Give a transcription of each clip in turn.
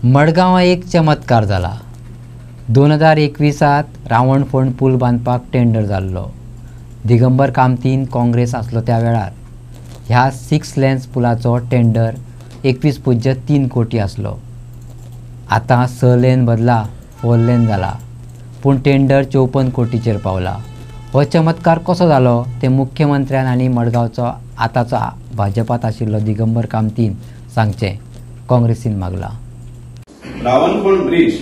मडगांवां एक चमत्कार जाला। 2021 रावणफोंड पूल बांदपाक टेंडर जाल्लो। दिगंबर कामतीन काँग्रेस आसलो त्या वेळार ह्या 6 लेन्स पुलाचो टेंडर 21.3 कोटी आसलो। आतां 6 लेन बदला 4 लेन जाला, पूण टेंडर 54 कोटीचेर पावला। हो चमत्कार कसो जालो ते मुख्यमंत्र्यान आनी मडगांवचो आतांचो भाजपात आशिल्लो दिगंबर कामतीन सांगचें, काँग्रेसीन मागला। रावणफोंड ब्रिज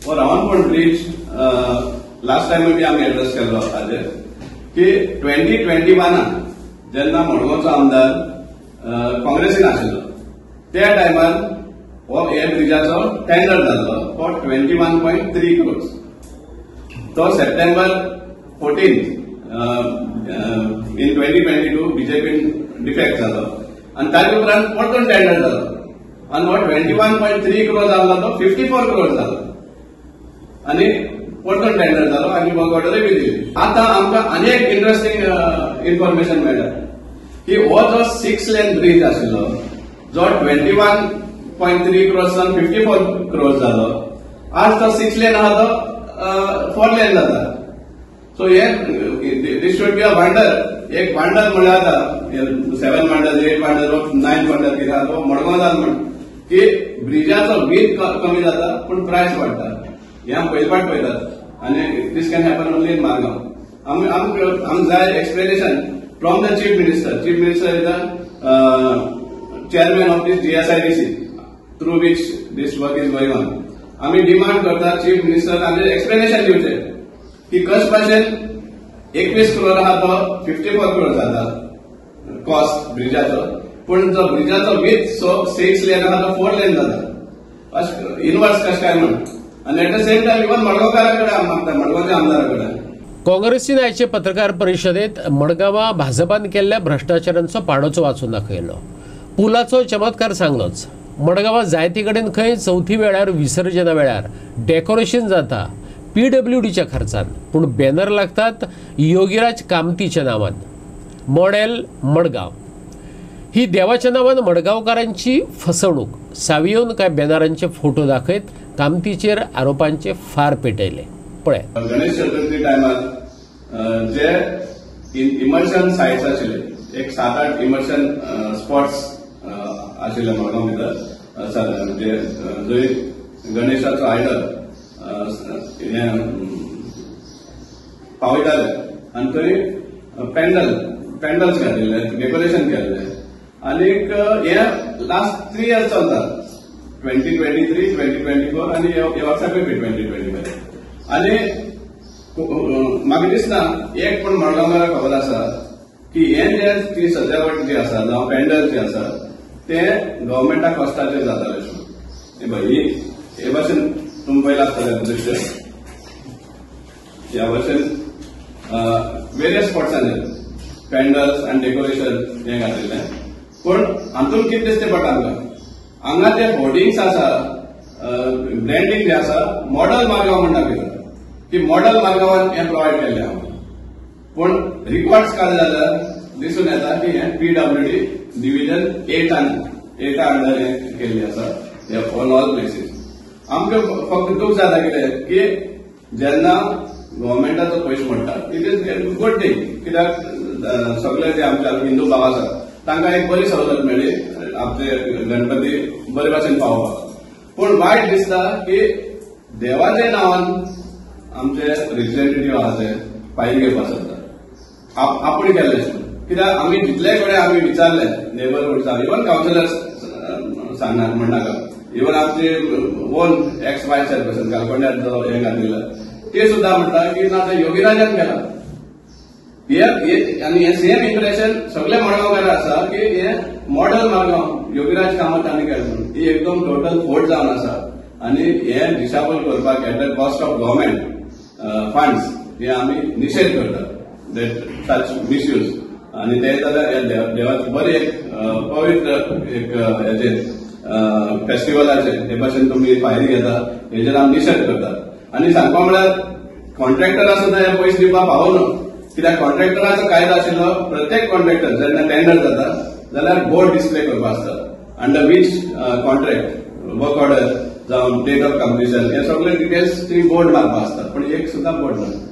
वो रावणफोंड ब्रिज लास्ट टाइम भी आम्ही एड्रेस केल्लो हाजेर की 2021 जेन्ना मडगांवचो आमदार काँग्रेसीन आशिल्लो त्या टायमार हो ह्या ब्रिजाचो टेंडर जाल्लो फॉर 21.3 crores। तो सप्टेंबर 14 इन 2022 बीजेपीन डिफेक्ट जालो आनी ताचे उपरांत परतून टेंडर जालो आनी हो 21.3 crores जाल्लो तो 54 crores जालो आनी परतून टेंडर जालो आनी वर्क ऑर्डरूय बी दिली। आतां आमकां आनी एक इंटरेस्टिंग इन्फॉर्मेशन मेळ्ळा की हो जो 6 लेन ब्रिज आशिल्लो जो 21.3 crores सावन 54 crores जालो, आज तो 6 लेन आहा तो 4 लेन जाता। So this should be a wonder. एक वंडर म्हळ्यार आता 7 वंडर 8 वंडर 9 वंडर कितें आहा तो मडगांव जालो म्हण की ब्रिजाचो वीथ कमी जाता पूण प्रायस वाडटा। हे आमी पयली फावट पळयतात आनी this can happen only in Margao. आमकां जाय explanation from the chief minister. Chief minister is the chairman of this GSIDC through which this work is going on. आमी डिमांड करता चीफ मिनिस्टर हाजेर एक्सप्लेनेशन दिवचे की कशे भाशेन 21 crore आहा तो 54 crore जाता कॉस्ट ब्रिजाचो, पूण जो ब्रिजाचो वीथ 6 लेन आहा तो 4 लेन जाता। इनवर्स कशें काय म्हण आनी at the same time even मडगांवकारांकडे मागता, मडगांवच्या आमदाराकडे। काँग्रेसीन आयचे पत्रकार परिशदेत मडगांवां भाजपान केल्ल्या भ्रष्टाचारांचो पाडोचो वाचून दाखयलो। पुलाचो चमत्कार सांगलोच। मडगांवां जायते कडेन खंय चवथी वेळार विसर्जना वेळार डेकोरेशन जाता PWDच्या खर्चान, पूण बॅनर लागतात योगीराज कामतीच्या नांवान। मॉडेल मडगांव ही देवाच्या नांवान मडगांवकारांची फसवणूक। सावियोन काय बॅनरांचे फोटो दाखयत कामतीचेर आरोपांचे फार पेटयले। पळय, गणेश चतुर्थी टायमार जे इमर्शन साइट्स आशिल्ले, एक 7-8 इमर्शन स्पॉट्स आशिल्ले मडगांव भितर, जे जंय गणेशाचो आयडल पावयताले आनी थंय पेंडल्स घातिल्ले, डेकोरेशन केल्ले आनीक हे लास्ट 3 years चलता। 2023, 2024 आनी ह्या वर्साकूय बी 2025। आनी म्हाका दिसता एक पूण मडगांवकारांक खबर आसा की हे जे ती सजावट जी आसा जावं पेंडल जे आसा ते गव्हर्मेंटा कॉस्टाचेर जाताले अशें। हे भाशेन तुमी पयला आसतलें दृश्य ह्या भाशेन वेरियस स्पॉट्सांचेर पेंडल्स आनी डेकोरेशन हें घातिल्लें, पूण हातूंत कितें दिसता पडटा आमकां हांगा ते होर्डिंग्स आसा, ब्रँडिंग जे आसा मॉडल मारगांव म्हणटा कितें की मॉडल मारगांवान हें प्रोवायड केल्लें आहा, पूण रिकॉर्ड्स काड जाल्यार दिसून येता की हें PWD डिव्हिजन 8 अंडर हें केल्ली आसा ऑन ऑल प्लेसीस। आमकां फक्त दूख जाता कितें की जेन्ना गव्हर्मेंटाचो पयशे मोडटा इट इज गुड थिंग, कित्याक सगळे जे आमचे हिंदू भाव आसात तांकां एक बरी सवलत मेळ्ळी आपले गणपती बरे भाशेन पावोवपाक। पूण वायट दिसता की देवाच्या नांवान आमचे रिप्रेझेंटेटिव्ह आहा ते फायल घेवपाक सोदता आपूण केल्ले कित्याक आमी जितले कडेन आमी विचारले नेबरहूड्सां, इवन कावन्सिलर्स सांगनात म्हणनाका, इवन आमचे ओन XY चेअरपर्सन कालकोंड्यार जो हे घातिल्लो ते सुद्दां म्हणटा की ना ते योगीराजान केला। आनी हे सेम इम्प्रेशन सगळे मडगांवकार आसा की हे मॉडल मडगांव योगीराज कामतांनी केलें म्हणून ही एकदम टोटल फोट जावन आसा। आनी हे डिसेबल करपाक at the cost of government funds हे आमी निशेध करतात, देट सच मिसयूज। आनी ते जाल्यार देवाचे बरे एक पवित्र एक हेचे फेस्टिवलाचे हे भाशेन तुमी फायल घेता हेजेर आमी निशेध करतात। आनी सांगपा म्हळ्यार कॉन्ट्रॅक्टरां सुद्दां हे पयशे दिवपाक पावना, कित्याक कॉन्ट्रॅक्टराचो कायदो आशिल्लो प्रत्येक कॉन्ट्रॅक्टर जेन्ना टेंडर जाता जाल्यार बोर्ड डिस्प्ले करपाक आसता under which contract work order जावं डेट ऑफ कम्प्लिशन हे सगळे डिटेल्स ती बोर्ड मारपा आसतात पण एक सुद्दां बोर्ड ना.